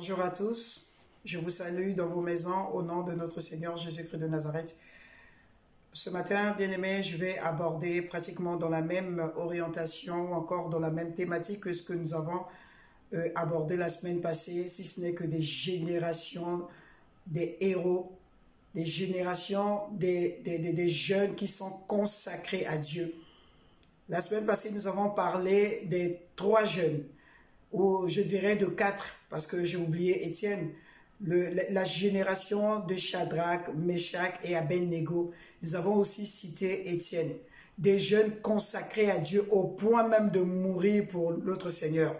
Bonjour à tous, je vous salue dans vos maisons au nom de notre Seigneur Jésus-Christ de Nazareth. Ce matin, bien-aimés, je vais aborder pratiquement dans la même orientation, encore dans la même thématique que ce que nous avons abordé la semaine passée, si ce n'est que des générations, des héros, des générations, des jeunes qui sont consacrés à Dieu. La semaine passée, nous avons parlé des 3 jeunes, ou je dirais de 4, parce que j'ai oublié Étienne, la génération de Shadrach, Meshach et Abednego. Nous avons aussi cité Étienne, des jeunes consacrés à Dieu au point même de mourir pour notre Seigneur.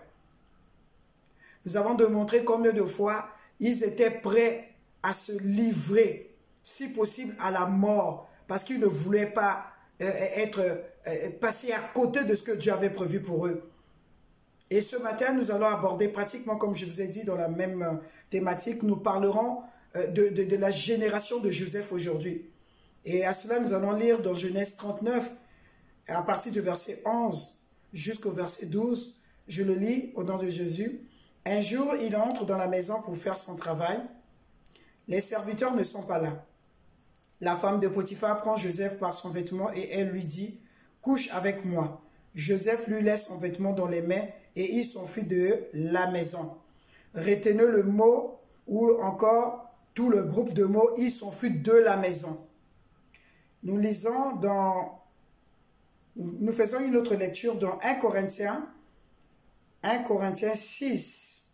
Nous avons démontré combien de fois ils étaient prêts à se livrer, si possible à la mort, parce qu'ils ne voulaient pas passer à côté de ce que Dieu avait prévu pour eux. Et ce matin, nous allons aborder pratiquement, comme je vous ai dit, dans la même thématique, nous parlerons de la génération de Joseph aujourd'hui. Et à cela, nous allons lire dans Genèse 39, à partir du verset 11 jusqu'au verset 12. Je le lis au nom de Jésus. Un jour, il entre dans la maison pour faire son travail. Les serviteurs ne sont pas là. La femme de Potiphar prend Joseph par son vêtement et elle lui dit « Couche avec moi ». Joseph lui laisse son vêtement dans les mains et il s'enfuit de la maison. Retenez le mot ou encore tout le groupe de mots « il s'enfuit de la maison ». Nous lisons nous faisons une autre lecture dans 1 Corinthiens 6.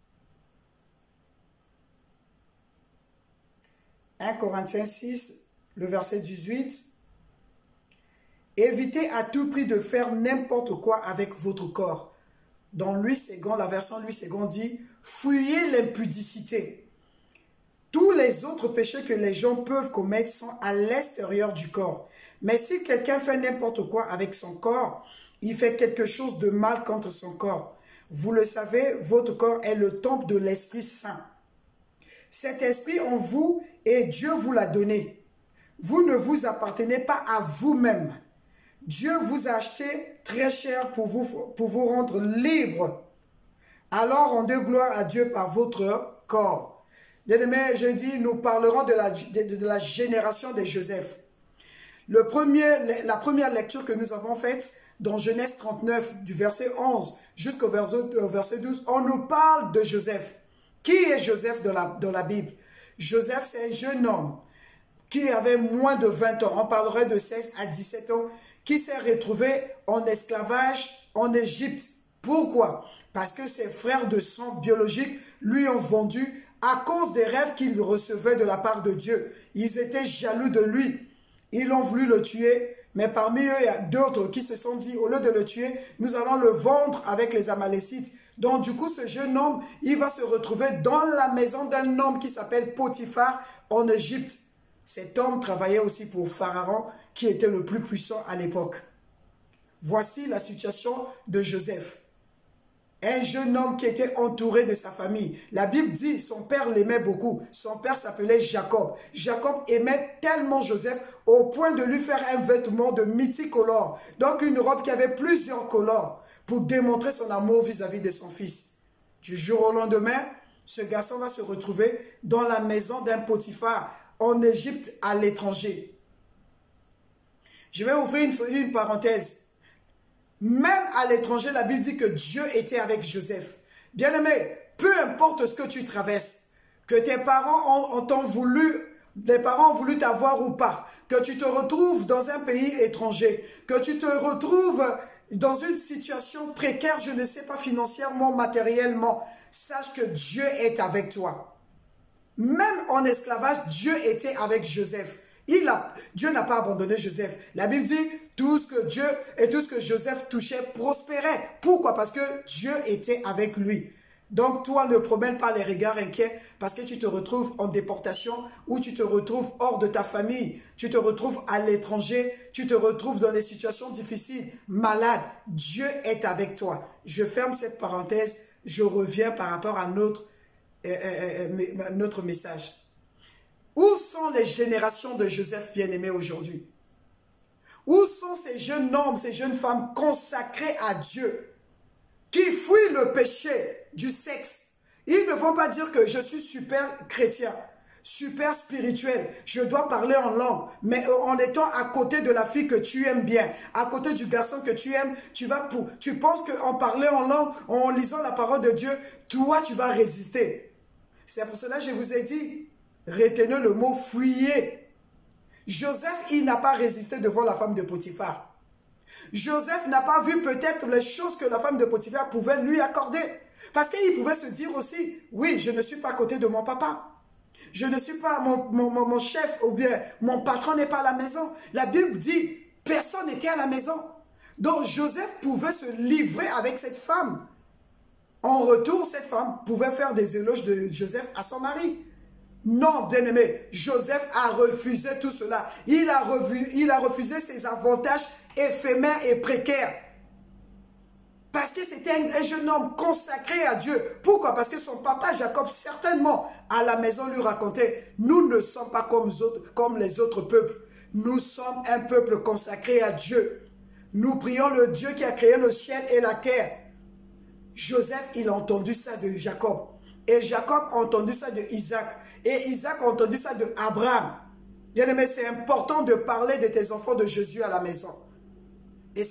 1 Corinthiens 6, le verset 18. Évitez à tout prix de faire n'importe quoi avec votre corps. Dans Louis II, la version Louis II dit « Fuyez l'impudicité ». Tous les autres péchés que les gens peuvent commettre sont à l'extérieur du corps. Mais si quelqu'un fait n'importe quoi avec son corps, il fait quelque chose de mal contre son corps. Vous le savez, votre corps est le temple de l'Esprit Saint. Cet esprit en vous et Dieu vous l'a donné. Vous ne vous appartenez pas à vous-même. Dieu vous a acheté très cher pour vous rendre libre. Alors rendez gloire à Dieu par votre corps. Bien-aimés, je dis, nous parlerons de la génération de Joseph. La première lecture que nous avons faite dans Genèse 39, du verset 11 jusqu'au verset 12, on nous parle de Joseph. Qui est Joseph dans la Bible? Joseph, c'est un jeune homme qui avait moins de 20 ans. On parlerait de 16 à 17 ans, qui s'est retrouvé en esclavage en Égypte. Pourquoi? Parce que ses frères de sang biologique lui ont vendu à cause des rêves qu'il recevait de la part de Dieu. Ils étaient jaloux de lui. Ils ont voulu le tuer, mais parmi eux, il y a d'autres qui se sont dit, au lieu de le tuer, nous allons le vendre avec les Amalécites. Donc du coup, ce jeune homme, il va se retrouver dans la maison d'un homme qui s'appelle Potiphar en Égypte. Cet homme travaillait aussi pour Pharaon, qui était le plus puissant à l'époque. Voici la situation de Joseph. Un jeune homme qui était entouré de sa famille. La Bible dit, son père l'aimait beaucoup. Son père s'appelait Jacob. Jacob aimait tellement Joseph au point de lui faire un vêtement de multicolore. Donc une robe qui avait plusieurs couleurs pour démontrer son amour vis-à-vis de son fils. Du jour au lendemain, ce garçon va se retrouver dans la maison d'un Potiphar en Égypte à l'étranger. Je vais ouvrir une parenthèse. Même à l'étranger, la Bible dit que Dieu était avec Joseph. Bien-aimé, peu importe ce que tu traverses, que tes parents les parents ont voulu t'avoir ou pas, que tu te retrouves dans un pays étranger, que tu te retrouves dans une situation précaire, je ne sais pas, financièrement, matériellement, sache que Dieu est avec toi. Même en esclavage, Dieu était avec Joseph. Dieu n'a pas abandonné Joseph. La Bible dit, tout ce que Dieu et tout ce que Joseph touchait prospérait. Pourquoi? Parce que Dieu était avec lui. Donc toi, ne promène pas les regards inquiets parce que tu te retrouves en déportation ou tu te retrouves hors de ta famille. Tu te retrouves à l'étranger, tu te retrouves dans des situations difficiles, malade. Dieu est avec toi. Je ferme cette parenthèse, je reviens par rapport à notre message. Où sont les générations de Joseph bien-aimé aujourd'hui? Où sont ces jeunes hommes, ces jeunes femmes consacrés à Dieu, qui fuient le péché du sexe, Ils ne vont pas dire que je suis super chrétien, super spirituel, je dois parler en langue, mais en étant à côté de la fille que tu aimes bien, à côté du garçon que tu aimes, tu penses qu'en parlant en langue, en lisant la parole de Dieu, toi tu vas résister. C'est pour cela que je vous ai dit, retenez le mot fuyez. Joseph, il n'a pas résisté devant la femme de Potiphar. Joseph n'a pas vu peut-être les choses que la femme de Potiphar pouvait lui accorder. Parce qu'il pouvait se dire aussi, oui, je ne suis pas à côté de mon papa. Je ne suis pas, mon chef ou bien mon patron n'est pas à la maison. La Bible dit, personne n'était à la maison. Donc Joseph pouvait se livrer avec cette femme. En retour, cette femme pouvait faire des éloges de Joseph à son mari. Non, bien-aimé, Joseph a refusé tout cela. Il a refusé ses avantages éphémères et précaires. Parce que c'était un jeune homme consacré à Dieu. Pourquoi? Parce que son papa Jacob, certainement, à la maison lui racontait, nous ne sommes pas comme les autres peuples. Nous sommes un peuple consacré à Dieu. Nous prions le Dieu qui a créé le ciel et la terre. Joseph, il a entendu ça de Jacob. Et Jacob a entendu ça de Isaac. Et Isaac a entendu ça de Abraham. Bien-aimé, c'est important de parler de tes enfants de Jésus à la maison. Et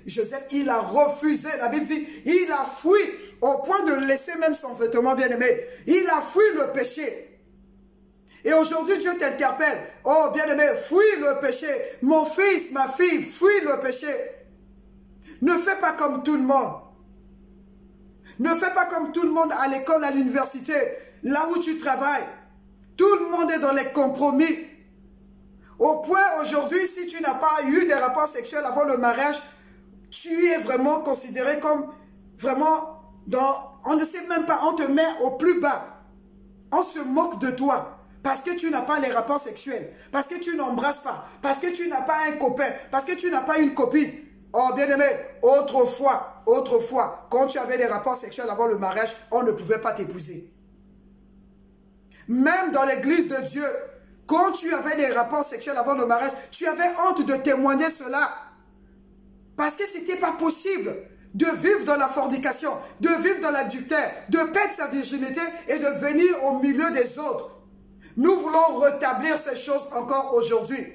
Joseph, il a refusé, la Bible dit, il a fui au point de laisser même son vêtement, bien-aimé. Il a fui le péché. Et aujourd'hui, Dieu t'interpelle. Oh, bien-aimé, fuis le péché. Mon fils, ma fille, fuis le péché. Ne fais pas comme tout le monde. Ne fais pas comme tout le monde à l'école, à l'université, là où tu travailles. Tout le monde est dans les compromis. Au point aujourd'hui, si tu n'as pas eu des rapports sexuels avant le mariage, tu es vraiment considéré comme vraiment on ne sait même pas, on te met au plus bas. On se moque de toi parce que tu n'as pas les rapports sexuels, parce que tu n'embrasses pas, parce que tu n'as pas un copain, parce que tu n'as pas une copine. Oh bien-aimé, autrefois, quand tu avais des rapports sexuels avant le mariage, on ne pouvait pas t'épouser. Même dans l'église de Dieu, quand tu avais des rapports sexuels avant le mariage, tu avais honte de témoigner cela. Parce que ce n'était pas possible de vivre dans la fornication, de vivre dans l'adultère, de perdre sa virginité et de venir au milieu des autres. Nous voulons rétablir ces choses encore aujourd'hui.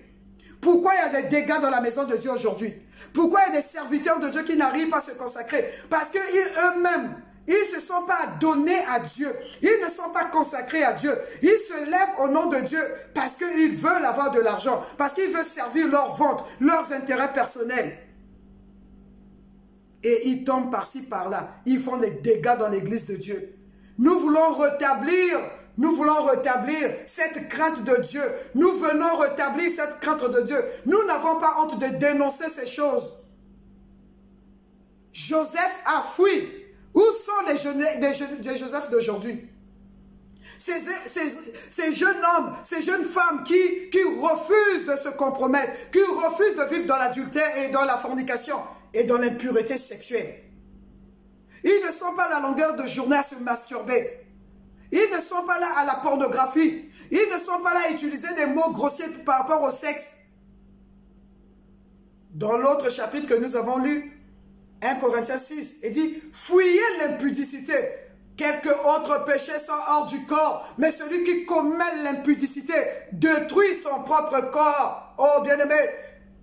Pourquoi il y a des dégâts dans la maison de Dieu aujourd'hui? Pourquoi il y a des serviteurs de Dieu qui n'arrivent pas à se consacrer? Parce qu'eux-mêmes, ils ne se sont pas donnés à Dieu. Ils ne sont pas consacrés à Dieu. Ils se lèvent au nom de Dieu parce qu'ils veulent avoir de l'argent, parce qu'ils veulent servir leur ventre, leurs intérêts personnels. Et ils tombent par-ci, par-là. Ils font des dégâts dans l'église de Dieu. Nous voulons rétablir cette crainte de Dieu. Nous venons rétablir cette crainte de Dieu. Nous n'avons pas honte de dénoncer ces choses. Joseph a fui. Où sont les Joseph d'aujourd'hui? Ces jeunes hommes, ces jeunes femmes qui refusent de se compromettre, qui refusent de vivre dans l'adultère et dans la fornication et dans l'impureté sexuelle. Ils ne sont pas à la longueur de journée à se masturber. Ils ne sont pas là à la pornographie. Ils ne sont pas là à utiliser des mots grossiers par rapport au sexe. Dans l'autre chapitre que nous avons lu, 1 Corinthiens 6, il dit, fuyez l'impudicité. Quelques autres péchés sont hors du corps, mais celui qui commet l'impudicité détruit son propre corps. Oh bien-aimé,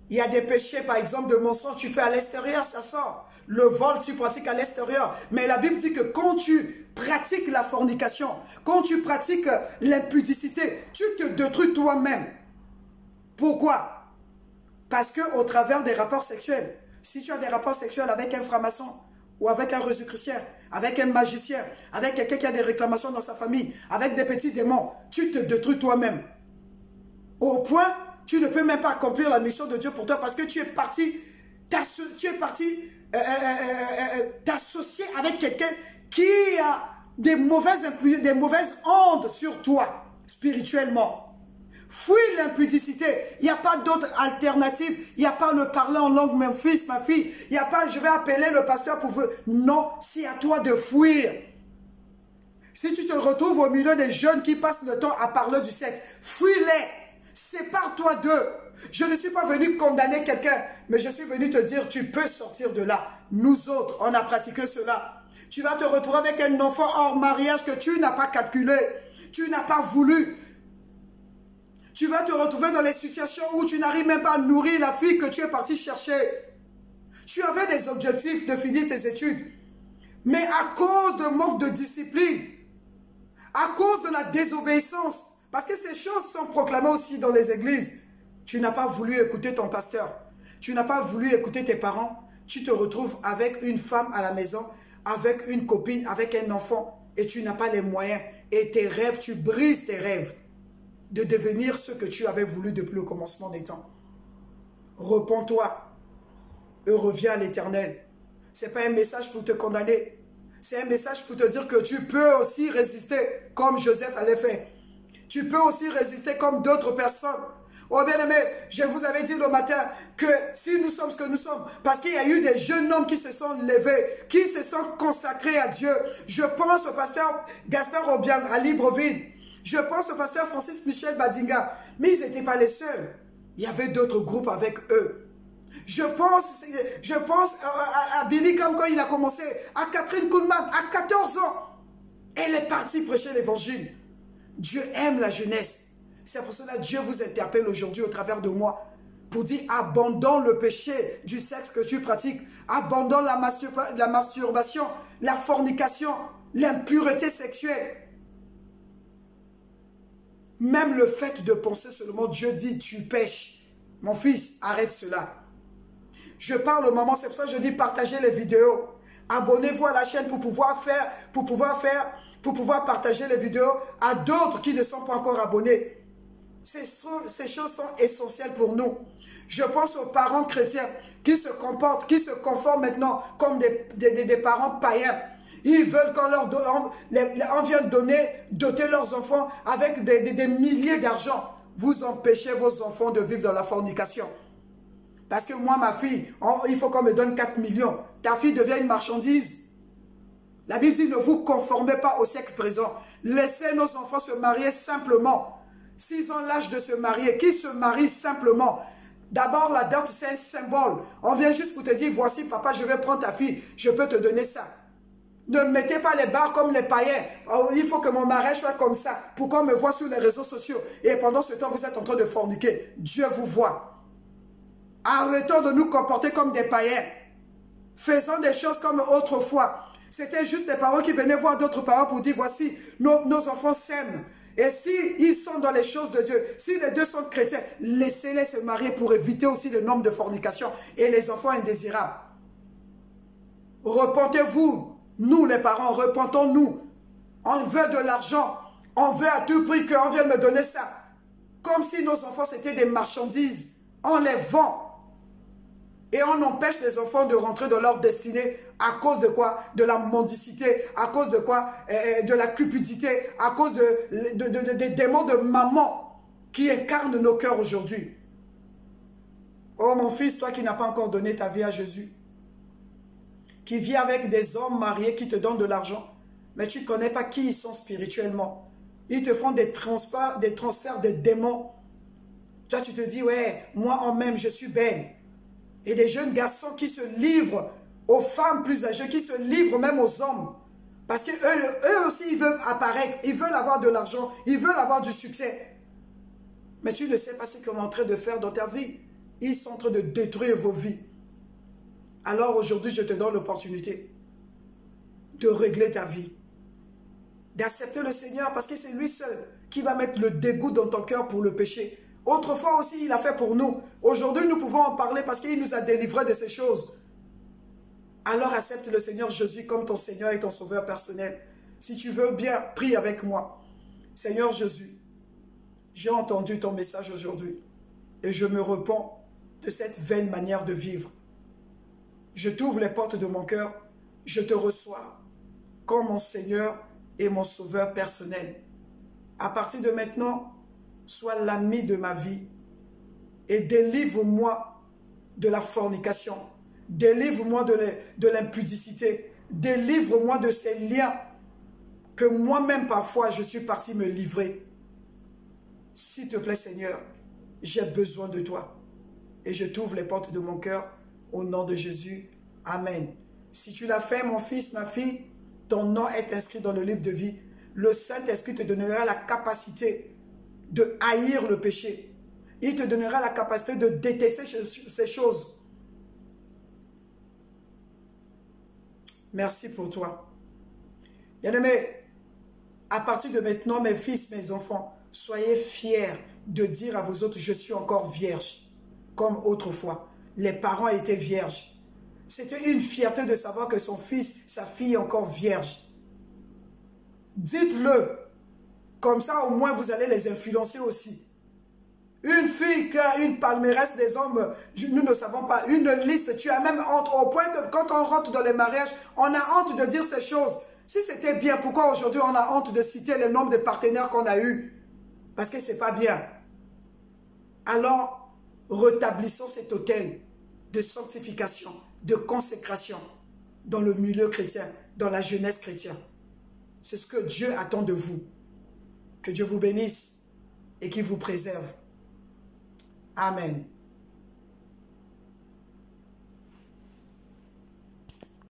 il y a des péchés, par exemple, de mensonge, tu fais à l'extérieur, ça sort. Le vol, tu pratiques à l'extérieur. Mais la Bible dit que quand tu pratiques la fornication, quand tu pratiques l'impudicité, tu te détruis toi-même. Pourquoi? Parce qu'au travers des rapports sexuels, si tu as des rapports sexuels avec un franc-maçon, ou avec un Jésus-Chrétien, avec un magicien, avec quelqu'un qui a des réclamations dans sa famille, avec des petits démons, tu te détruis toi-même. Au point, tu ne peux même pas accomplir la mission de Dieu pour toi parce que tu es parti t'associer avec quelqu'un qui a des mauvaises ondes sur toi, spirituellement. Fuis l'impudicité. Il n'y a pas d'autre alternative. Il n'y a pas le parler en langue, mon fils, ma fille. Il n'y a pas, je vais appeler le pasteur pour vous. Non, c'est à toi de fuir. Si tu te retrouves au milieu des jeunes qui passent le temps à parler du sexe, fuis-les. Sépare-toi d'eux. Je ne suis pas venu condamner quelqu'un, mais je suis venu te dire, tu peux sortir de là. Nous autres, on a pratiqué cela. Tu vas te retrouver avec un enfant hors mariage que tu n'as pas calculé, tu n'as pas voulu. Tu vas te retrouver dans les situations où tu n'arrives même pas à nourrir la fille que tu es parti chercher. Tu avais des objectifs de finir tes études. Mais à cause de manque de discipline, à cause de la désobéissance, parce que ces choses sont proclamées aussi dans les églises, tu n'as pas voulu écouter ton pasteur, tu n'as pas voulu écouter tes parents, tu te retrouves avec une femme à la maison, avec une copine, avec un enfant, et tu n'as pas les moyens. Et tes rêves, tu brises tes rêves de devenir ce que tu avais voulu depuis le commencement des temps. Repens-toi et reviens à l'Éternel. Ce n'est pas un message pour te condamner. C'est un message pour te dire que tu peux aussi résister comme Joseph allait faire. Tu peux aussi résister comme d'autres personnes. Oh bien-aimé, je vous avais dit le matin que si nous sommes ce que nous sommes, parce qu'il y a eu des jeunes hommes qui se sont levés, qui se sont consacrés à Dieu. Je pense au pasteur Gaspard Obiang à Libreville. Je pense au pasteur Francis Michel Badinga. Mais ils n'étaient pas les seuls. Il y avait d'autres groupes avec eux. Je pense à Billy Graham quand il a commencé, à Catherine Kuhlman, à 14 ans. Elle est partie prêcher l'évangile. Dieu aime la jeunesse. C'est pour cela que Dieu vous interpelle aujourd'hui au travers de moi pour dire abandonne le péché du sexe que tu pratiques, abandonne la masturbation, la fornication, l'impureté sexuelle. Même le fait de penser seulement, Dieu dit tu pêches. Mon fils, arrête cela. Je parle au moment, c'est pour ça que je dis partagez les vidéos. Abonnez-vous à la chaîne pour pouvoir partager les vidéos à d'autres qui ne sont pas encore abonnés. Ces choses sont essentielles pour nous. Je pense aux parents chrétiens qui se comportent, qui se conforment maintenant comme des parents païens. Ils veulent qu'on vienne doter leurs enfants avec des milliers d'argent. Vous empêchez vos enfants de vivre dans la fornication. Parce que moi, ma fille, il faut qu'on me donne 4 millions. Ta fille devient une marchandise. La Bible dit, ne vous conformez pas au siècle présent. Laissez nos enfants se marier simplement. S'ils ont l'âge de se marier, qu'ils se marient simplement. D'abord, la dot, c'est un symbole. On vient juste pour te dire, voici papa, je vais prendre ta fille, je peux te donner ça. Ne mettez pas les barres comme les païens. Oh, il faut que mon mariage soit comme ça, pour qu'on me voit sur les réseaux sociaux. Et pendant ce temps, vous êtes en train de forniquer. Dieu vous voit. Arrêtons de nous comporter comme des païens. Faisons des choses comme autrefois. C'était juste des parents qui venaient voir d'autres parents pour dire, voici, nos enfants s'aiment. Et s'ils sont dans les choses de Dieu, si les deux sont chrétiens, laissez-les se marier pour éviter aussi le nombre de fornications et les enfants indésirables. Repentez-vous, nous les parents, repentons-nous. On veut de l'argent, on veut à tout prix qu'on vienne me donner ça. Comme si nos enfants c'était des marchandises. On les vend. Et on empêche les enfants de rentrer dans leur destinée à cause de quoi? De la mendicité, à cause de quoi? De la cupidité, à cause des démons de maman qui incarnent nos cœurs aujourd'hui. Oh mon fils, toi qui n'as pas encore donné ta vie à Jésus, qui vit avec des hommes mariés qui te donnent de l'argent, mais tu ne connais pas qui ils sont spirituellement. Ils te font des transferts de démons. Toi tu te dis, ouais, moi en même je suis belle. Et des jeunes garçons qui se livrent aux femmes plus âgées, qui se livrent même aux hommes. Parce qu'eux aussi, ils veulent apparaître, ils veulent avoir de l'argent, ils veulent avoir du succès. Mais tu ne sais pas ce qu'ils sont en train de faire dans ta vie. Ils sont en train de détruire vos vies. Alors aujourd'hui, je te donne l'opportunité de régler ta vie. D'accepter le Seigneur parce que c'est lui seul qui va mettre le dégoût dans ton cœur pour le péché. Autrefois aussi, il a fait pour nous. Aujourd'hui, nous pouvons en parler parce qu'il nous a délivrés de ces choses. Alors accepte le Seigneur Jésus comme ton Seigneur et ton Sauveur personnel. Si tu veux bien, prie avec moi. Seigneur Jésus, j'ai entendu ton message aujourd'hui et je me repens de cette vaine manière de vivre. Je t'ouvre les portes de mon cœur, je te reçois comme mon Seigneur et mon Sauveur personnel. À partir de maintenant, sois l'ami de ma vie et délivre-moi de la fornication, délivre-moi de l'impudicité, délivre-moi de ces liens que moi-même parfois je suis parti me livrer. S'il te plaît Seigneur, j'ai besoin de toi et je t'ouvre les portes de mon cœur au nom de Jésus. Amen. Si tu l'as fait mon fils, ma fille, ton nom est inscrit dans le livre de vie, le Saint-Esprit te donnera la capacité de haïr le péché. Il te donnera la capacité de détester ces choses. Merci pour toi. Bien-aimés, à partir de maintenant, mes fils, mes enfants, soyez fiers de dire à vos autres, je suis encore vierge, comme autrefois. Les parents étaient vierges. C'était une fierté de savoir que son fils, sa fille est encore vierge. Dites-le. Comme ça, au moins, vous allez les influencer aussi. Une fille qui a une palmarès des hommes, nous ne savons pas, une liste, tu as même honte, au point que quand on rentre dans les mariages, on a honte de dire ces choses. Si c'était bien, pourquoi aujourd'hui on a honte de citer le nombre de partenaires qu'on a eus? Parce que ce n'est pas bien. Alors, rétablissons cet autel de sanctification, de consécration dans le milieu chrétien, dans la jeunesse chrétienne. C'est ce que Dieu attend de vous. Que Dieu vous bénisse et qu'il vous préserve. Amen.